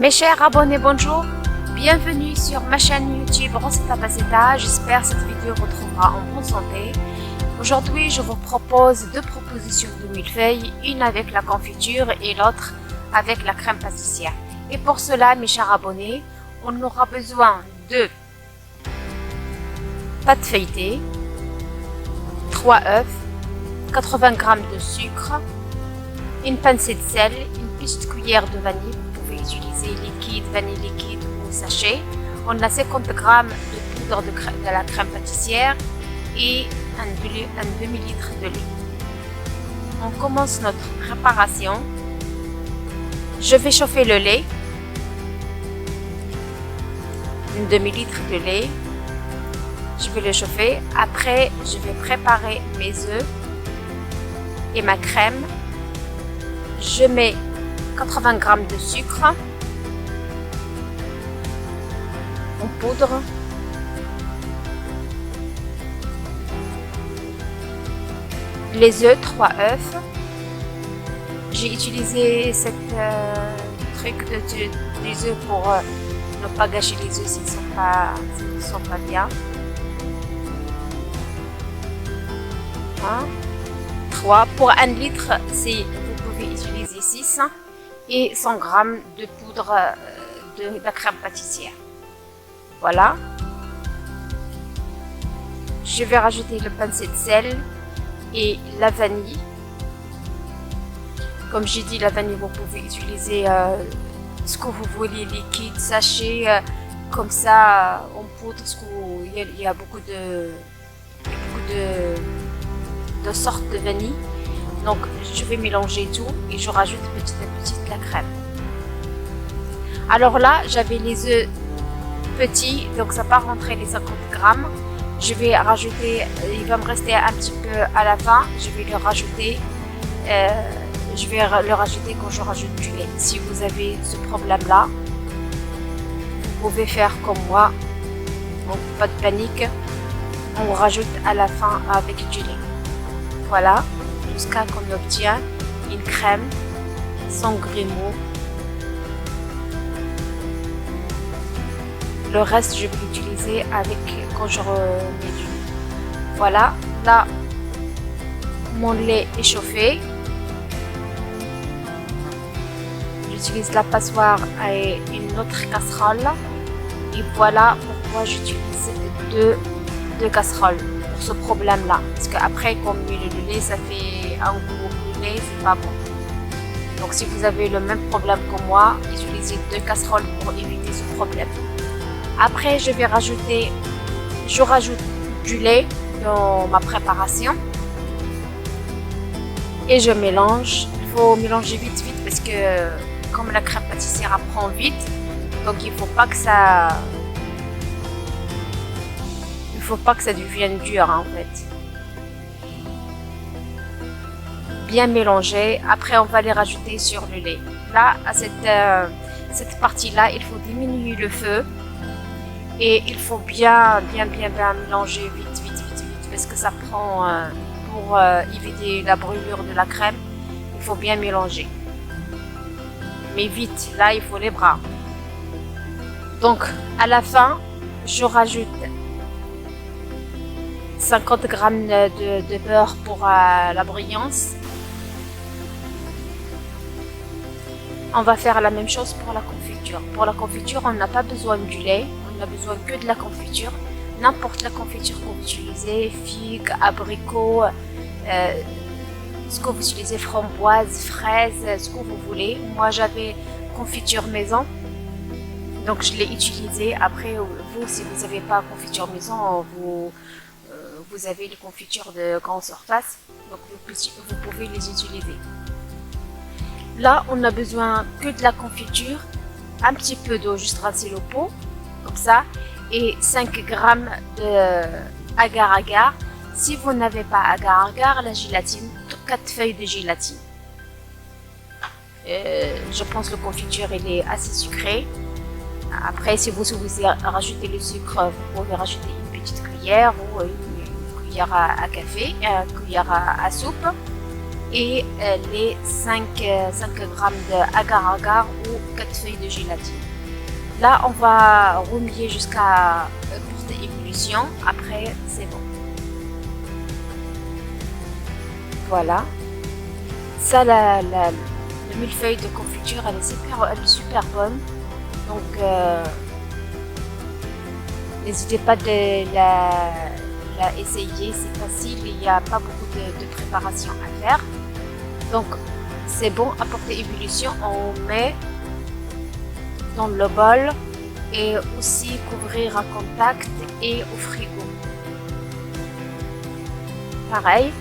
Mes chers abonnés, bonjour, bienvenue sur ma chaîne YouTube Rosetta Basetta. J'espère que cette vidéo vous trouvera en bonne santé. Aujourd'hui, je vous propose deux propositions de millefeuilles, une avec la confiture et l'autre avec la crème pâtissière. Et pour cela, mes chers abonnés, on aura besoin de pâte feuilletée, 3 œufs, 80 g de sucre, une pincée de sel, une petite cuillère de vanille. Vous pouvez utiliser liquide, vanille liquide ou sachet. On a 50 g de poudre de la crème pâtissière et un demi-litre de lait. On commence notre préparation. Je vais chauffer le lait, une demi-litre de lait. Je vais le chauffer. Après, je vais préparer mes œufs et ma crème. Je mets 80 g de sucre en poudre. Les œufs, 3 œufs. J'ai utilisé cette truc des œufs pour ne pas gâcher les œufs s'ils ne sont pas bien. 3. Pour 1 litre, vous pouvez utiliser 6 et 100 g de poudre de la crème pâtissière. Voilà. Je vais rajouter le pincée de sel et la vanille. Comme j'ai dit, la vanille, vous pouvez utiliser ce que vous voulez, liquide, sachet, comme ça, en poudre, parce qu'il y a beaucoup de sortes de vanille. Donc, je vais mélanger tout et je rajoute petit à petit la crème. Alors là, j'avais les œufs petits, donc ça va pas rentrer les 50 g. Je vais rajouter, il va me rester un petit peu à la fin, je vais le rajouter. Quand je rajoute du lait. Si vous avez ce problème-là, vous pouvez faire comme moi. Donc, pas de panique. On rajoute à la fin avec du lait. Voilà, jusqu'à qu'on obtient une crème sans grumeaux. Le reste, je vais l'utiliser quand je remets du lait. Voilà, là, mon lait est chauffé. J'utilise la passoire et une autre casserole. Et voilà pourquoi j'utilise deux casseroles pour ce problème-là. Parce qu'après, quand on met le lait, ça fait un goût au lait, c'est pas bon. Donc si vous avez le même problème que moi, utilisez 2 casseroles pour éviter ce problème. Après, je rajoute du lait dans ma préparation. Et je mélange. Il faut mélanger vite parce que comme la crème pâtissière apprend vite, donc il faut pas que ça devienne dur en fait. Bien mélanger. Après, on va les rajouter sur le lait. Là, à cette partie-là, il faut diminuer le feu et il faut bien mélanger vite parce que ça prend pour éviter la brûlure de la crème. Il faut bien mélanger. Mais vite, là il faut les bras. Donc à la fin, je rajoute 50 g de beurre pour la brillance. On va faire la même chose pour la confiture. Pour la confiture, on n'a pas besoin du lait, on a besoin que de la confiture. N'importe la confiture que vous utilisez, figues, abricots, ce que vous utilisez, framboise, fraise, ce que vous voulez. Moi, j'avais confiture maison, donc je l'ai utilisé. Après, vous, si vous n'avez pas confiture maison, vous avez les confitures de grande surface, donc vous pouvez les utiliser. Là, on a besoin que de la confiture, un petit peu d'eau, juste rincer le pot, comme ça, et 5 g de agar-agar. Si vous n'avez pas agar-agar, la gélatine, 4 feuilles de gélatine. Je pense que la confiture elle est assez sucrée. Après, si vous voulez rajouter le sucre, vous pouvez rajouter une petite cuillère ou une cuillère à café, une cuillère à soupe. et les 5 grammes d'agar-agar ou 4 feuilles de gélatine. Là, on va remuer jusqu'à porter ébullition. Après, c'est bon. Voilà. Ça, le millefeuille de confiture, elle est super bonne. Donc, n'hésitez pas de la essayer. C'est facile. Il n'y a pas beaucoup de préparation à faire. Donc, c'est bon. À porter ébullition, on met dans le bol et aussi couvrir à contact et au frigo. Pareil.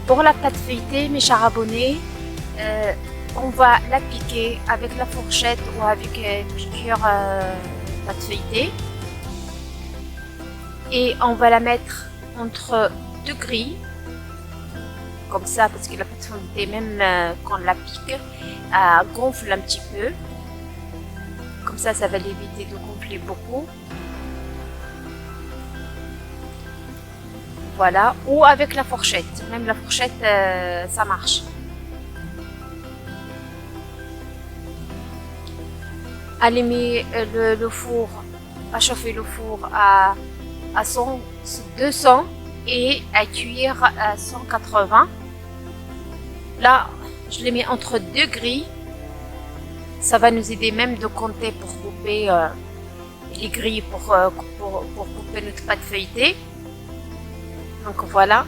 Pour la pâte feuilletée, mes chers abonnés, on va la piquer avec la fourchette ou avec une piqûre pâte feuilletée. Et on va la mettre entre deux grilles, comme ça, parce que la pâte feuilletée, même quand on la pique, elle gonfle un petit peu. Comme ça va l'éviter de gonfler beaucoup. Voilà, ou avec la fourchette. Même la fourchette, ça marche. Allumez le four, à chauffer le four à 200 et à cuire à 180. Là, je les mets entre deux grilles. Ça va nous aider même de compter pour couper les grilles pour couper notre pâte feuilletée. Donc voilà.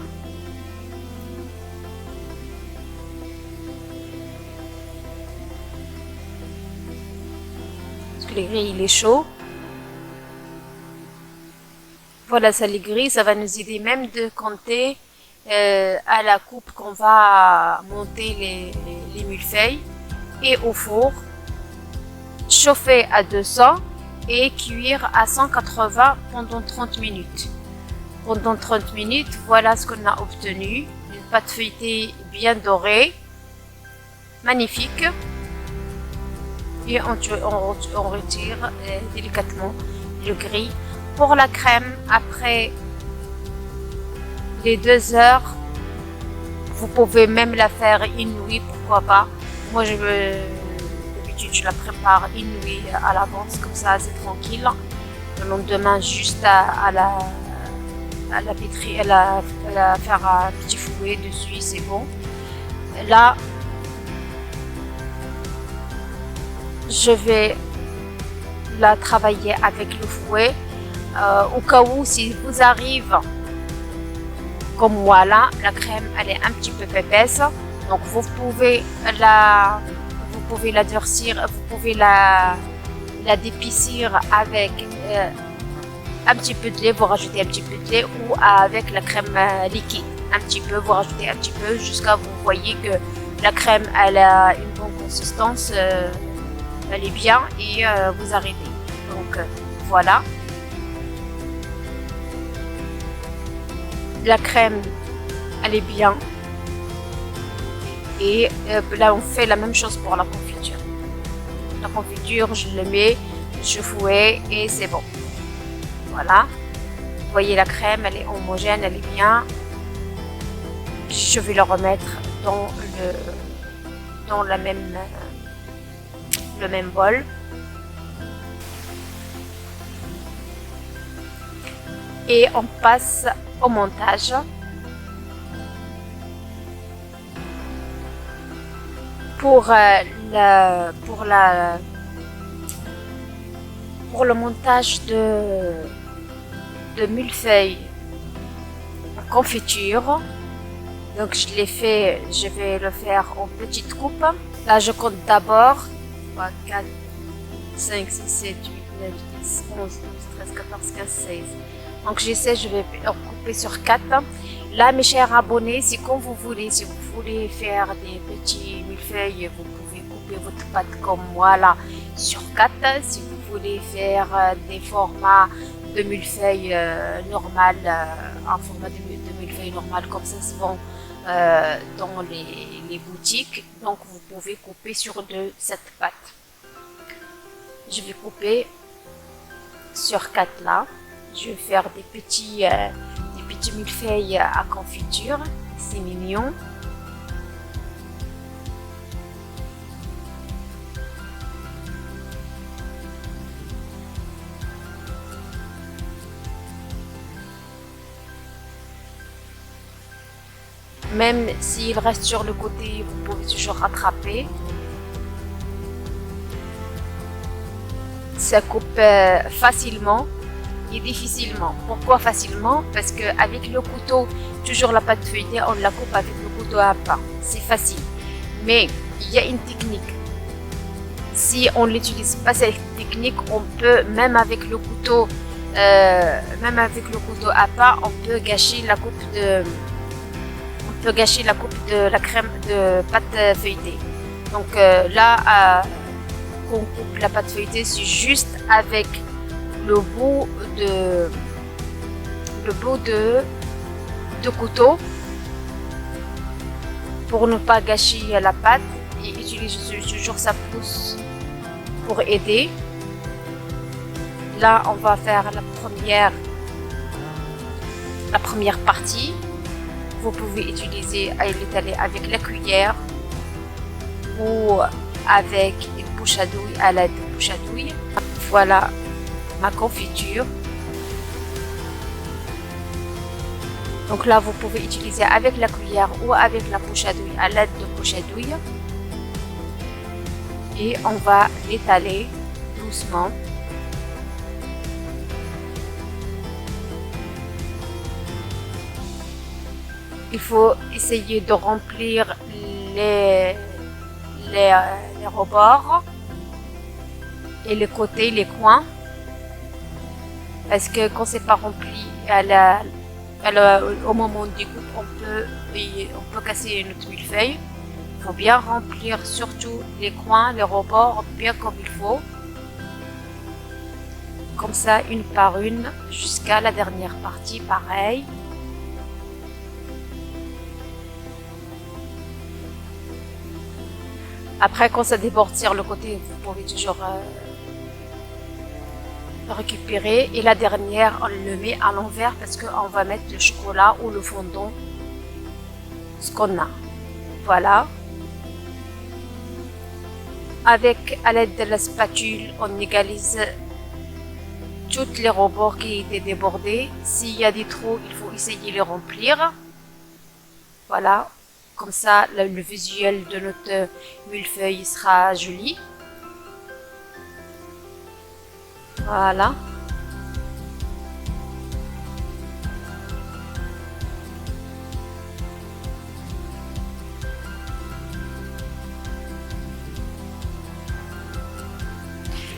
Parce que les grilles, il est chaud. Voilà, ça les grilles, ça va nous aider même de compter à la coupe qu'on va monter les millefeuilles et au four. Chauffer à 200 et cuire à 180 pendant 30 minutes. Pendant 30 minutes, voilà ce qu'on a obtenu. Une pâte feuilletée bien dorée, magnifique. Et on retire délicatement le gris. Pour la crème, après les 2 heures, vous pouvez même la faire une nuit, pourquoi pas. Moi, d'habitude, je la prépare une nuit à l'avance, comme ça, c'est tranquille. Le lendemain, juste à la pétrir, à la faire un petit fouet dessus, c'est bon. Là, je vais la travailler avec le fouet. Au cas où, si vous arrive comme moi là, la crème elle est un petit peu épaisse, donc vous pouvez la durcir, vous pouvez la d'épaissir avec un petit peu de lait, vous rajoutez un petit peu de lait, ou avec la crème liquide, un petit peu, vous rajoutez un petit peu jusqu'à vous voyez que la crème elle a une bonne consistance, elle est bien, et vous arrêtez. Donc voilà, la crème elle est bien, et là on fait la même chose pour la confiture. La confiture, je le mets, je fouette et c'est bon. Voilà, vous voyez la crème, elle est homogène, elle est bien. Je vais le remettre dans le même bol. Et on passe au montage. Pour le montage de millefeuilles en confiture, donc je vais le faire en petites coupes. Là je compte d'abord 3, 4, 5, 6, 7, 8, 9, 10, 11, 12, 13, 14, 15, 16. Donc j'essaie, je vais couper sur 4. Là mes chers abonnés, c'est comme vous voulez. Si vous voulez faire des petits millefeuilles, vous pouvez couper votre pâte comme moi là sur 4. Si vous voulez faire des formats de millefeuille normal, un format de millefeuille normal comme ça se vend dans les boutiques, donc vous pouvez couper sur cette pâte. Je vais couper sur 4 là. Je vais faire des petits millefeuilles à confiture. C'est mignon. Même s'il reste sur le côté, vous pouvez toujours rattraper. Ça coupe facilement et difficilement. Pourquoi facilement? Parce que avec le couteau, toujours la pâte feuilletée, on la coupe avec le couteau à pain. C'est facile. Mais il y a une technique. Si on n'utilise pas cette technique, on peut, même avec le couteau à pain, on peut gâcher la coupe de la crème de pâte feuilletée. Donc là, qu'on coupe la pâte feuilletée, c'est juste avec le bout de couteau pour ne pas gâcher la pâte, et utiliser toujours sa pousse pour aider. Là, on va faire la première partie. Vous pouvez utiliser l'étaler avec la cuillère ou avec une bouche à douille, à l'aide de bouche à douille. Voilà ma confiture. Donc là, vous pouvez utiliser avec la cuillère ou avec la bouche à douille, à l'aide de bouche à douille. Et on va l'étaler doucement. Il faut essayer de remplir les rebords et les côtés, les coins, parce que quand c'est pas rempli au moment du coupe, on peut casser notre millefeuille. Il faut bien remplir surtout les coins, les rebords bien comme il faut, comme ça une par une jusqu'à la dernière partie, pareil. Après, quand ça déborde sur le côté, vous pouvez toujours récupérer. Et la dernière, on le met à l'envers parce qu'on va mettre le chocolat ou le fondant, ce qu'on a. Voilà. Avec, à l'aide de la spatule, on égalise toutes les rebords qui étaient débordés. S'il y a des trous, il faut essayer de les remplir. Voilà. Comme ça, le visuel de notre millefeuille sera joli. Voilà.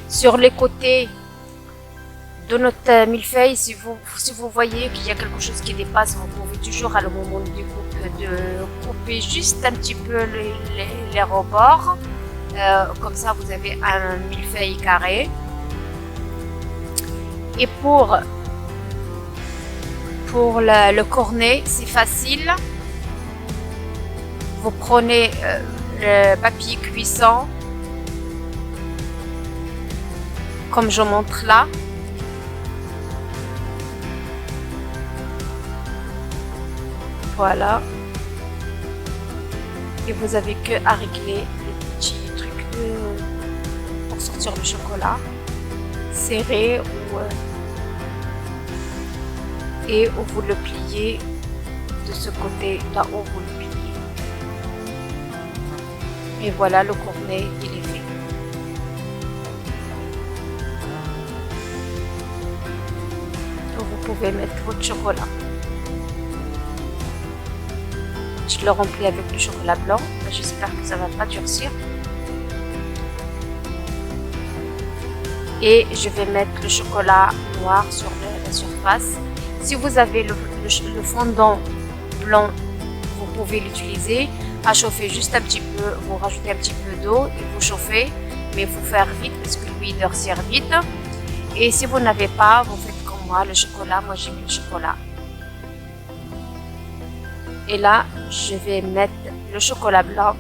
Sur les côtés de notre millefeuille, si vous voyez qu'il y a quelque chose qui dépasse, vous pouvez toujours à le moment du coupe de couper juste un petit peu les rebords. Comme ça, vous avez un millefeuille carré. Et pour le cornet, c'est facile. Vous prenez le papier cuisson, comme je montre là. Voilà. Et vous avez que à régler les petits trucs pour sortir le chocolat. Serré et vous le pliez de ce côté là où vous le pliez. Et voilà, le cornet, il est fait. Vous pouvez mettre votre chocolat. Je le remplis avec le chocolat blanc. J'espère que ça va pas durcir. Et je vais mettre le chocolat noir sur la surface. Si vous avez le fondant blanc, vous pouvez l'utiliser. À chauffer juste un petit peu, vous rajoutez un petit peu d'eau et vous chauffez mais il faut faire vite parce que lui il durcir vite. Et si vous n'avez pas, vous faites comme moi, le chocolat. Moi j'ai mis le chocolat. Et là, je vais mettre le chocolat blanc.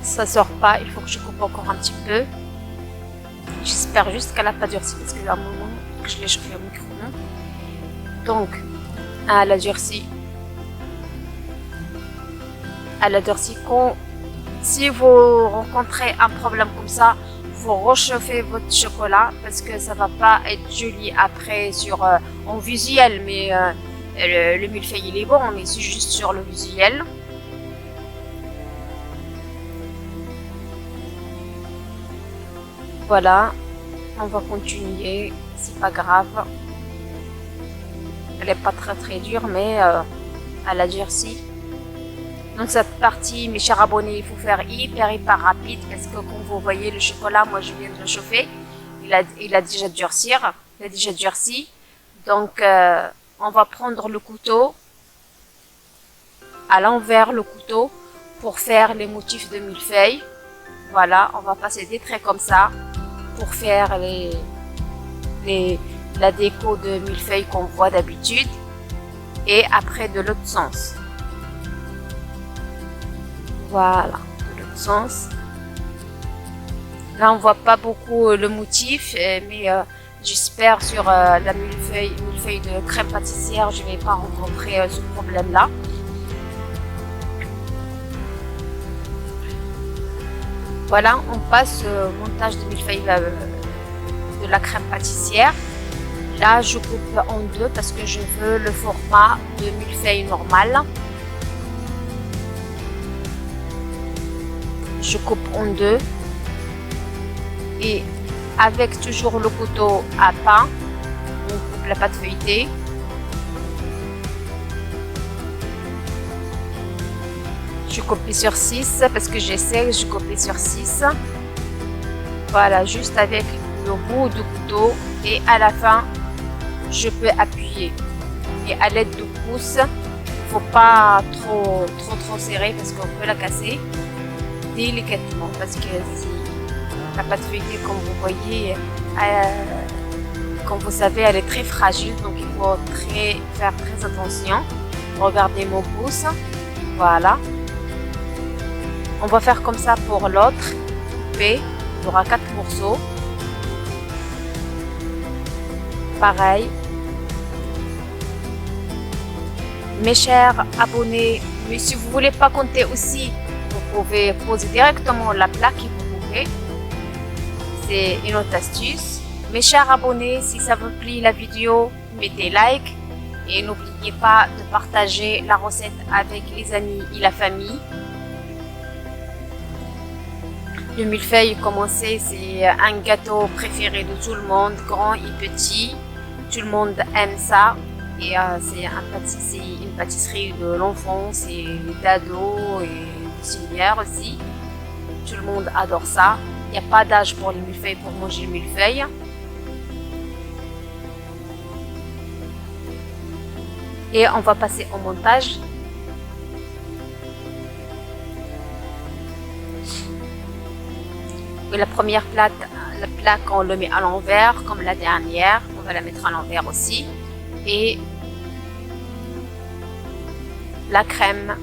Ça sort pas, il faut que je coupe encore un petit peu. J'espère juste qu'elle n'a pas durci parce qu'il y a un moment que je l'ai chauffé au micro-ondes. Donc, elle a durci. Elle a durci. Si vous rencontrez un problème comme ça, vous rechauffez votre chocolat parce que ça va pas être joli après sur en visuel, mais le millefeuille il est bon, mais c'est juste sur le visuel. Voilà, on va continuer, c'est pas grave. Elle est pas très dure, mais elle a durci. Donc cette partie, mes chers abonnés, il faut faire hyper rapide parce que comme vous voyez le chocolat, moi je viens de le chauffer, il a déjà durci. Donc on va prendre le couteau, à l'envers le couteau, pour faire les motifs de millefeuille. Voilà, on va passer des traits comme ça pour faire la déco de millefeuille qu'on voit d'habitude, et après de l'autre sens. Voilà, de l'autre sens. Là, on voit pas beaucoup le motif, mais j'espère sur la millefeuille de crème pâtissière, je vais pas rencontrer ce problème-là. Voilà, on passe au montage de millefeuille de la crème pâtissière. Là, je coupe en deux parce que je veux le format de millefeuille normal. Je coupe en deux et avec toujours le couteau à pain, on coupe la pâte feuilletée. Je coupe sur 6 parce que j'essaie, je coupe sur 6. Voilà, juste avec le bout du couteau, et à la fin, je peux appuyer. Et à l'aide du pouce, faut pas trop serrer parce qu'on peut la casser délicatement, parce que si la pâte feuilletée, comme vous voyez, comme vous savez, elle est très fragile, donc il faut faire très attention. Regardez mon pouce, voilà. On va faire comme ça pour l'autre coupé. Il y aura 4 morceaux. Pareil. Mes chers abonnés, mais si vous voulez pas compter aussi, vous pouvez poser directement la plaque et vous coupez. C'est une autre astuce. Mes chers abonnés, si ça vous plaît la vidéo, mettez like et n'oubliez pas de partager la recette avec les amis et la famille. Le millefeuille, comme on sait, c'est un gâteau préféré de tout le monde, grand et petit. Tout le monde aime ça. Et c'est une pâtisserie de l'enfance et d'ados et de seniors aussi. Tout le monde adore ça. Il n'y a pas d'âge pour les millefeuilles, pour manger le millefeuille. Et on va passer au montage. Et la première plaque, on le met à l'envers comme la dernière. On va la mettre à l'envers aussi. Et la crème.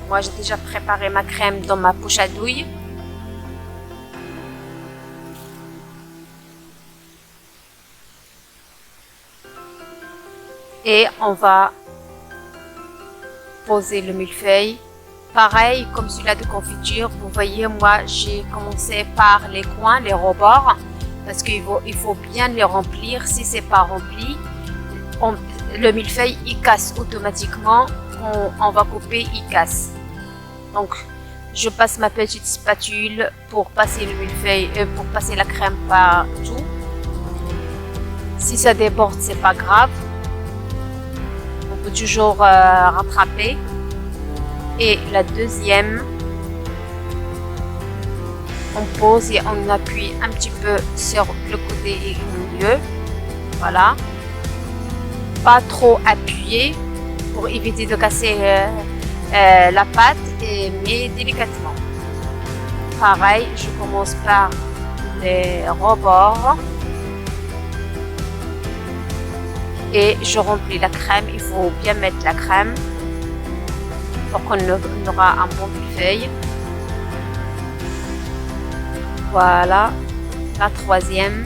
Moi, j'ai déjà préparé ma crème dans ma poche à douille. Et on va poser le millefeuille. Pareil comme celui-là de confiture. Vous voyez, moi, j'ai commencé par les coins, les rebords, parce qu'il faut bien les remplir. Si c'est pas rempli, le millefeuille il casse automatiquement. On va couper, il casse. Donc, je passe ma petite spatule pour passer le millefeuille, pour passer la crème partout. Si ça déborde, c'est pas grave. On peut toujours rattraper. Et la deuxième, on pose et on appuie un petit peu sur le côté et le milieu. Voilà. Pas trop appuyer pour éviter de casser la pâte, mais délicatement. Pareil, je commence par les rebords et je remplis la crème. Il faut bien mettre la crème pour qu'on aura un bon millefeuille. Voilà, la troisième.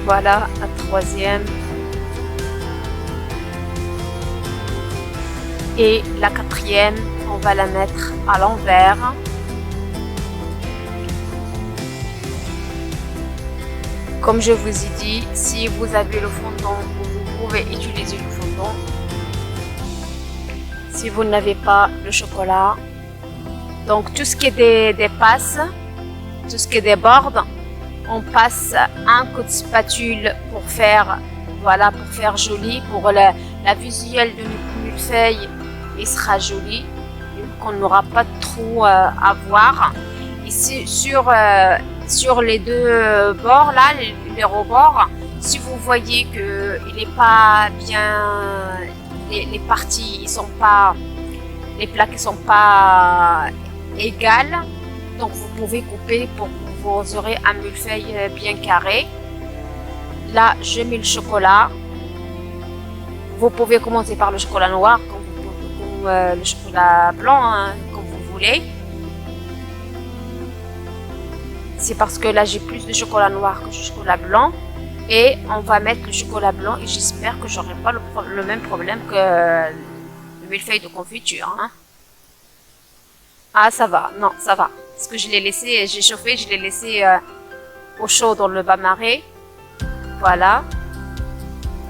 Voilà la troisième. Et la quatrième, on va la mettre à l'envers. Comme je vous ai dit, si vous avez le fondant, vous pouvez utiliser le fondant. Si vous n'avez pas le chocolat, donc tout ce qui est des passes, tout ce qui est des bords, on passe un coup de spatule pour faire, voilà, pour faire joli, pour la visuelle de notre millefeuille, il sera joli, qu'on n'aura pas trop à voir. Ici sur les deux bords là, les rebords, si vous voyez que il n'est pas bien, les parties ils sont pas, les plaques ne sont pas égales, donc vous pouvez couper pour vous aurez un millefeuille bien carré. Là, je mets le chocolat. Vous pouvez commencer par le chocolat noir, comme le chocolat blanc, hein, comme vous voulez. C'est parce que là, j'ai plus de chocolat noir que de chocolat blanc. Et on va mettre le chocolat blanc et j'espère que j'aurai pas le même problème que le millefeuille de confiture. Hein. Ah, ça va. Non, ça va. Parce que je l'ai laissé, j'ai chauffé, je l'ai laissé au chaud dans le bain-marie. Voilà.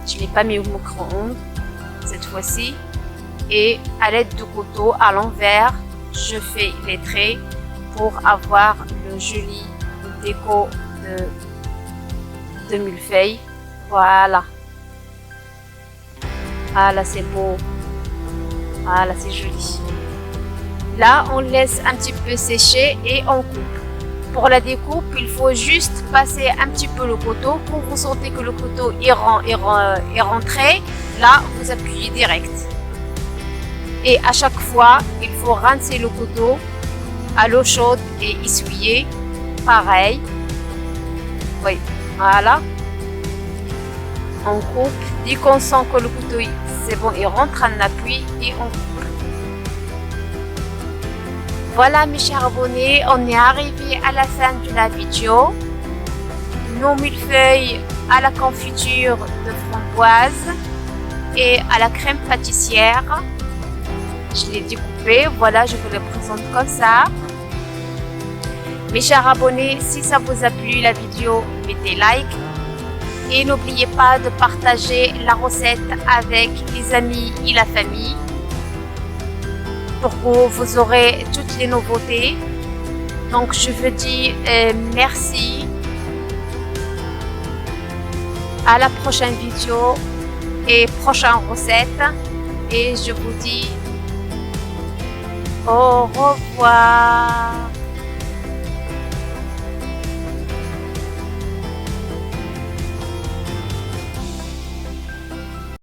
Je ne l'ai pas mis au micro-ondes cette fois-ci. Et à l'aide du couteau, à l'envers, je fais les traits pour avoir le joli déco de millefeuille. Voilà. Voilà, c'est beau. Voilà, c'est joli. Là, on laisse un petit peu sécher et on coupe. Pour la découpe, il faut juste passer un petit peu le couteau. Quand vous sentez que le couteau est rentré, là, vous appuyez direct. Et à chaque fois, il faut rincer le couteau à l'eau chaude et essuyer. Pareil. Oui, voilà. On coupe. Dès qu'on sent que le couteau, c'est bon, il rentre en appui et on coupe. Voilà mes chers abonnés, on est arrivé à la fin de la vidéo. Nos millefeuilles à la confiture de framboise et à la crème pâtissière. Je l'ai découpé, voilà, je vous le présente comme ça. Mes chers abonnés, si ça vous a plu la vidéo, mettez like. Et n'oubliez pas de partager la recette avec les amis et la famille. Pour que vous aurez toutes les nouveautés. Donc je vous dis merci. À la prochaine vidéo et prochaine recette. Et je vous dis au revoir.